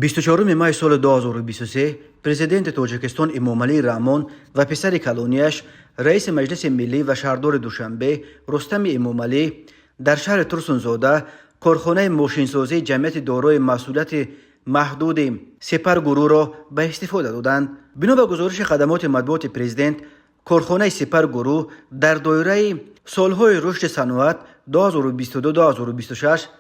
24 ماه سال 2023 پرزیدنت تاجیکستان امامعلی رحمان و پسر کلونیش رئیس مجلس ملی و شهردار دوشنبه رستم امامعلی در شهر ترسونزاده کارخانه ماشینسازی جمعیت دارای مسئولیت محدود سپر گروه را به استفاده دادند. بنا به گزارش خدمات مطبوعات پرزیدنت، کارخانه سپر گروه در دایره سالهای رشد صنعت 2022-2026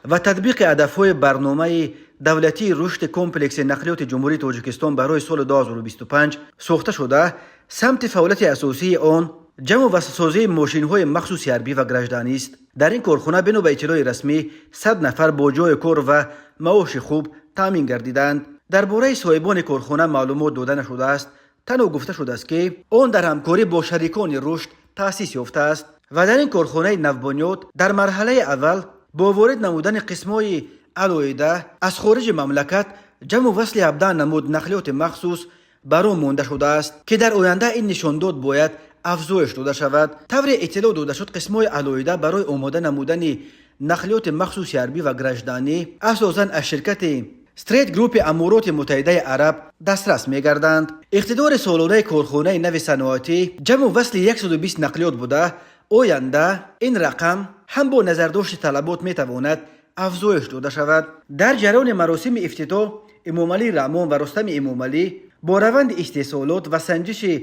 و تطبیق هدفهای برنامه دولتی رشد کمپلکس نقلیات جمهوری تاجیکستان برای سال 2025 ساخته شده، سمت فعالیت اساسی آن جمع و سازی ماشین‌های مخصوص حربی و گردشدنی است. در این کارخانه بنا به اطلاع رسمی 100 نفر با جای کار و معاش خوب تامین گردیدند. درباره صاحبان کارخانه معلومات داده نشده است. تنها گفته شده است که آن در همکاری با شریکان رشد تأسیس یافته است و در این کارخانه نوبنیاد در مرحله اول با وارد نمودن قسم‌های علایده از خارج مملکت جمع و وصل 17 نمود نقلیات مخصوص برای مانده شده است که در آینده این نشانداد باید افزایش داده شود. طور اطلاع داده شد قسم‌های علایده برای آماده نمودن نقلیات مخصوص حربی و گردشدنی اساساً از شرکت استریت گروپ امارات متحده عرب دسترس می‌گردند. اقتدار سالانه کارخانه نو صنعتی جمع و وصل 120 نقلیات بوده. آینده این رقم هم با نظرداشت طلبات میتواند افزایش داده شود. در جریان مراسم افتتاح امامعلی رحمان و رستم امامعلی با روند استحصالات و سنجش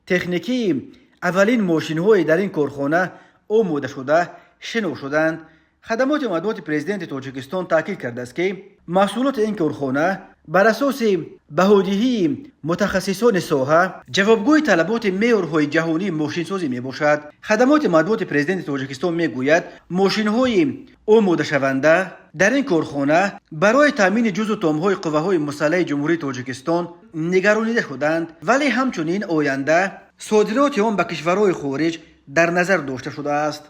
تکنیکی اولین ماشین‌های در این کارخانه آماده شده شنو شدند. خدمات مطبوعات پرزیدنت تاجیکستان تاکید کرده است که محصولات این کارخانه بر اساس بهادهی متخصصان ساحه جوابگوی طلبات معیارهای جهانی ماشینسازی می باشد. خدمات مطبوعات پرزیدنت تاجیکستان می گوید ماشین‌های آماده شونده در این کارخانه برای تامین جزء تام‌های قوه‌های مسلح جمهوری تاجیکستان نگرانیده شدند، ولی همچنین آینده صادرات آن به کشورهای خارج در نظر داشته شده است.